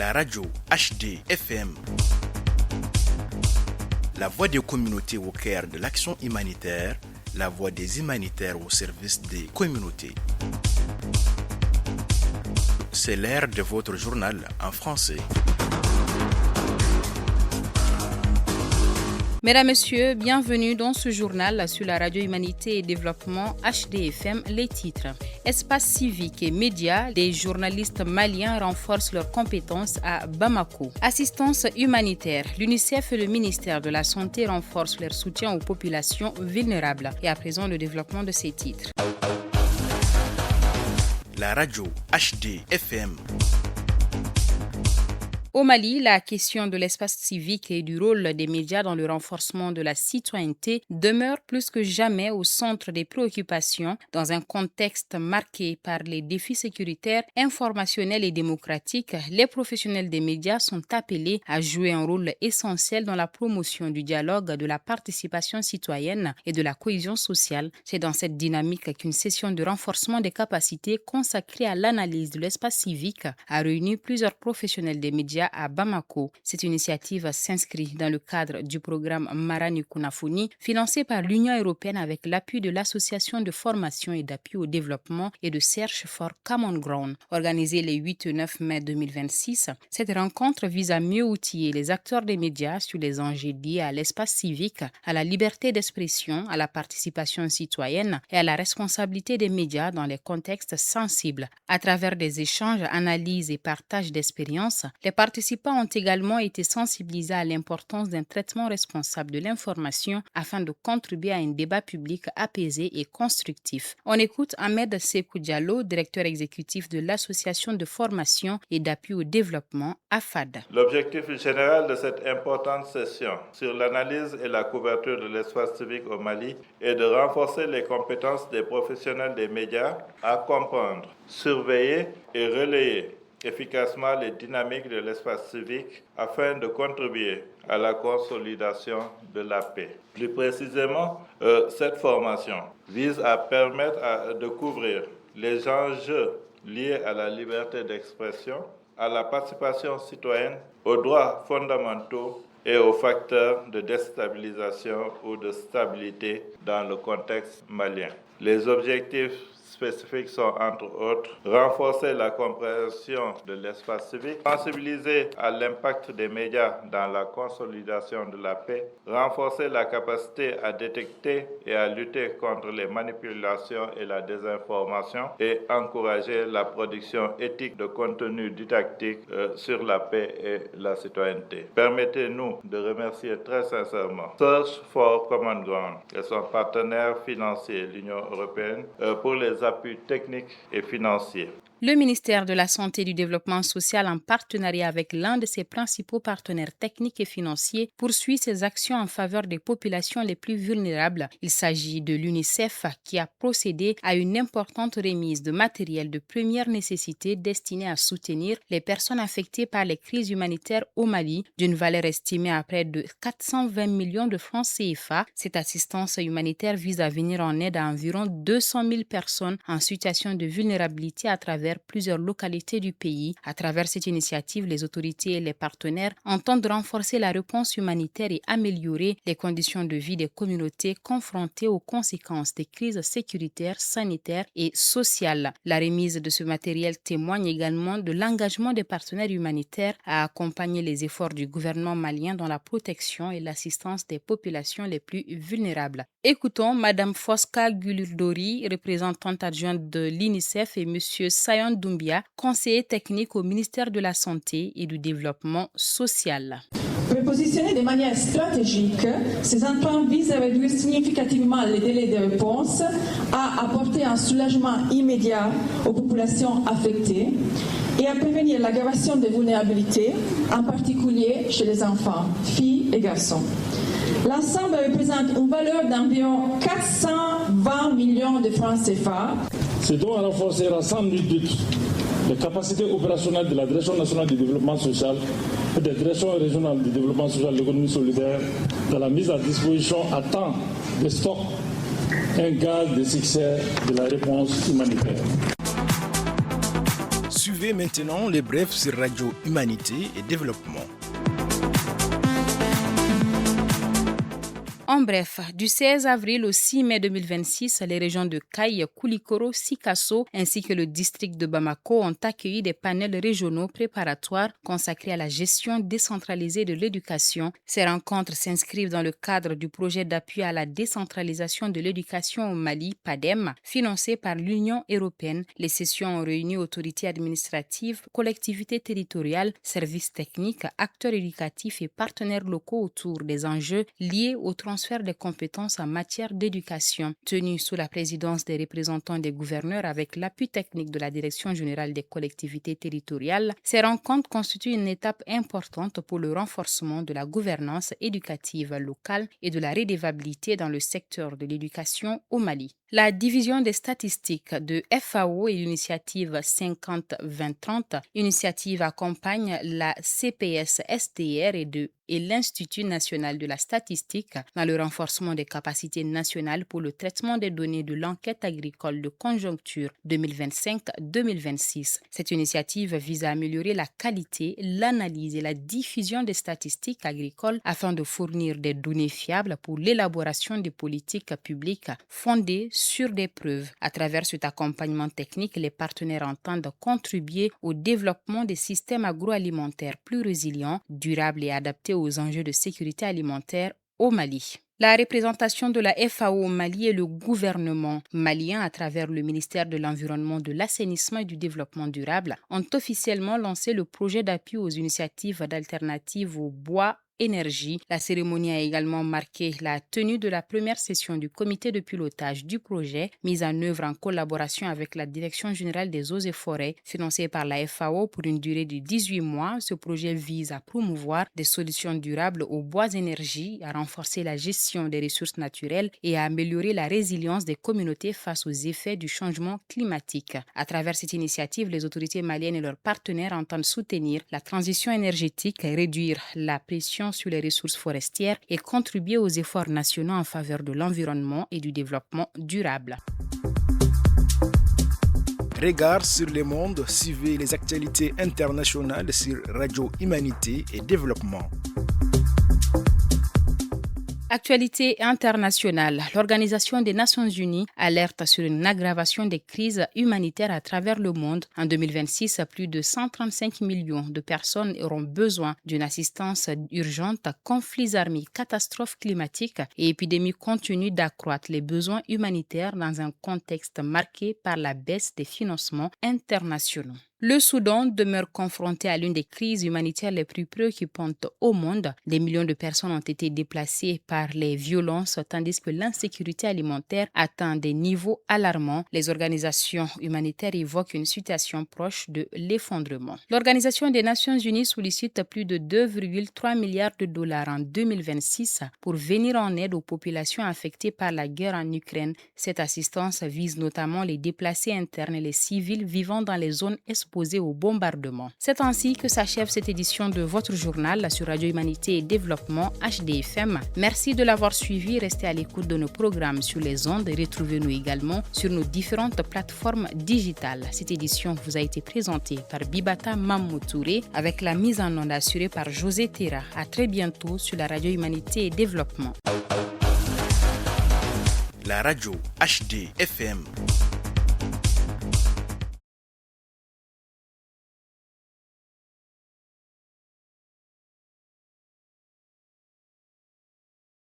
La radio HD FM. La voix des communautés au cœur de l'action humanitaire, la voix des humanitaires au service des communautés. C'est l'heure de votre journal en français. Mesdames, Messieurs, bienvenue dans ce journal sur la radio Humanité et Développement HDFM. Les titres. Espace civique et médias, les journalistes maliens renforcent leurs compétences à Bamako. Assistance humanitaire, l'UNICEF et le ministère de la Santé renforcent leur soutien aux populations vulnérables. Et à présent, le développement de ces titres. La radio HDFM. Au Mali, la question de l'espace civique et du rôle des médias dans le renforcement de la citoyenneté demeure plus que jamais au centre des préoccupations dans un contexte marqué par les défis sécuritaires, informationnels et démocratiques. Les professionnels des médias sont appelés à jouer un rôle essentiel dans la promotion du dialogue, de la participation citoyenne et de la cohésion sociale. C'est dans cette dynamique qu'une session de renforcement des capacités consacrée à l'analyse de l'espace civique a réuni plusieurs professionnels des médias à Bamako. Cette initiative s'inscrit dans le cadre du programme Marani Kunafoni, financé par l'Union européenne avec l'appui de l'Association de formation et d'appui au développement et de Search for Common Ground. Organisée les 8 et 9 mai 2026, cette rencontre vise à mieux outiller les acteurs des médias sur les enjeux liés à l'espace civique, à la liberté d'expression, à la participation citoyenne et à la responsabilité des médias dans les contextes sensibles. À travers des échanges, analyses et partages d'expériences, les participants ont également été sensibilisés à l'importance d'un traitement responsable de l'information afin de contribuer à un débat public apaisé et constructif. On écoute Ahmed Sekou Diallo, directeur exécutif de l'Association de formation et d'appui au développement, AFAD. L'objectif général de cette importante session sur l'analyse et la couverture de l'espace civique au Mali est de renforcer les compétences des professionnels des médias à comprendre, surveiller et relayer efficacement les dynamiques de l'espace civique afin de contribuer à la consolidation de la paix. Plus précisément, cette formation vise à permettre de couvrir les enjeux liés à la liberté d'expression, à la participation citoyenne, aux droits fondamentaux et aux facteurs de déstabilisation ou de stabilité dans le contexte malien. Les objectifs spécifiques sont, entre autres, renforcer la compréhension de l'espace civique, sensibiliser à l'impact des médias dans la consolidation de la paix, renforcer la capacité à détecter et à lutter contre les manipulations et la désinformation et encourager la production éthique de contenu didactique sur la paix et la citoyenneté. Permettez-nous de remercier très sincèrement Search for Common Ground et son partenaire financier, l'Union européenne, pour les appuis techniques et financiers. Le ministère de la Santé et du Développement social, en partenariat avec l'un de ses principaux partenaires techniques et financiers, poursuit ses actions en faveur des populations les plus vulnérables. Il s'agit de l'UNICEF qui a procédé à une importante remise de matériel de première nécessité destiné à soutenir les personnes affectées par les crises humanitaires au Mali, d'une valeur estimée à près de 420 millions de francs CFA. Cette assistance humanitaire vise à venir en aide à environ 200 000 personnes en situation de vulnérabilité à travers plusieurs localités du pays. À travers cette initiative, les autorités et les partenaires entendent renforcer la réponse humanitaire et améliorer les conditions de vie des communautés confrontées aux conséquences des crises sécuritaires, sanitaires et sociales. La remise de ce matériel témoigne également de l'engagement des partenaires humanitaires à accompagner les efforts du gouvernement malien dans la protection et l'assistance des populations les plus vulnérables. Écoutons Madame Fosca Gulurdori, représentante adjointe de l'UNICEF, et Monsieur Sayon Doumbia, conseiller technique au ministère de la Santé et du Développement social. Prépositionnés de manière stratégique, ces emprunts visent à réduire significativement les délais de réponse, à apporter un soulagement immédiat aux populations affectées et à prévenir l'aggravation des vulnérabilités, en particulier chez les enfants, filles et garçons. L'ensemble représente une valeur d'environ 420 millions de francs CFA. C'est donc à renforcer sans nul doute les capacités opérationnelles de la Direction nationale du développement social et des directions régionales du développement social et de l'économie solidaire dans la mise à disposition à temps des stocks, un gage de succès de la réponse humanitaire. Suivez maintenant les brefs sur Radio Humanité et Développement. En bref, du 16 avril au 6 mai 2026, les régions de Kaï, Koulikoro, Sikasso ainsi que le district de Bamako ont accueilli des panels régionaux préparatoires consacrés à la gestion décentralisée de l'éducation. Ces rencontres s'inscrivent dans le cadre du projet d'appui à la décentralisation de l'éducation au Mali, PADEM, financé par l'Union européenne. Les sessions ont réuni autorités administratives, collectivités territoriales, services techniques, acteurs éducatifs et partenaires locaux autour des enjeux liés au transfert des compétences en matière d'éducation. Tenue sous la présidence des représentants des gouverneurs avec l'appui technique de la Direction générale des collectivités territoriales, ces rencontres constituent une étape importante pour le renforcement de la gouvernance éducative locale et de la redevabilité dans le secteur de l'éducation au Mali. La division des statistiques de FAO et l'initiative 50-20-30, initiative accompagne la CPS-STR et l'Institut national de la statistique dans le renforcement des capacités nationales pour le traitement des données de l'enquête agricole de conjoncture 2025-2026. Cette initiative vise à améliorer la qualité, l'analyse et la diffusion des statistiques agricoles afin de fournir des données fiables pour l'élaboration des politiques publiques fondées sur des preuves. À travers cet accompagnement technique, les partenaires entendent contribuer au développement des systèmes agroalimentaires plus résilients, durables et adaptés aux enjeux de sécurité alimentaire au Mali. La représentation de la FAO au Mali et le gouvernement malien, à travers le ministère de l'Environnement, de l'Assainissement et du Développement durable, ont officiellement lancé le projet d'appui aux initiatives d'alternatives au bois énergie. La cérémonie a également marqué la tenue de la première session du comité de pilotage du projet, mise en œuvre en collaboration avec la Direction générale des eaux et forêts, financée par la FAO pour une durée de 18 mois. Ce projet vise à promouvoir des solutions durables aux bois énergie, à renforcer la gestion des ressources naturelles et à améliorer la résilience des communautés face aux effets du changement climatique. À travers cette initiative, les autorités maliennes et leurs partenaires entendent soutenir la transition énergétique, réduire la pression sur les ressources forestières et contribuer aux efforts nationaux en faveur de l'environnement et du développement durable. Regard sur le monde, suivez les actualités internationales sur Radio Humanité et Développement. Actualité internationale. L'Organisation des Nations Unies alerte sur une aggravation des crises humanitaires à travers le monde. En 2026, plus de 135 millions de personnes auront besoin d'une assistance urgente. Conflits armés, catastrophes climatiques et épidémies continuent d'accroître les besoins humanitaires dans un contexte marqué par la baisse des financements internationaux. Le Soudan demeure confronté à l'une des crises humanitaires les plus préoccupantes au monde. Des millions de personnes ont été déplacées par les violences, tandis que l'insécurité alimentaire atteint des niveaux alarmants. Les organisations humanitaires évoquent une situation proche de l'effondrement. L'Organisation des Nations Unies sollicite plus de 2,3 milliards de dollars en 2026 pour venir en aide aux populations affectées par la guerre en Ukraine. Cette assistance vise notamment les déplacés internes et les civils vivant dans les zones exposées au bombardement. C'est ainsi que s'achève cette édition de votre journal sur Radio Humanité et Développement HDFM. Merci de l'avoir suivi. Restez à l'écoute de nos programmes sur les ondes et retrouvez-nous également sur nos différentes plateformes digitales. Cette édition vous a été présentée par Bibata Mamoutouré avec la mise en onde assurée par José Terra. À très bientôt sur la Radio Humanité et Développement. La radio HDFM.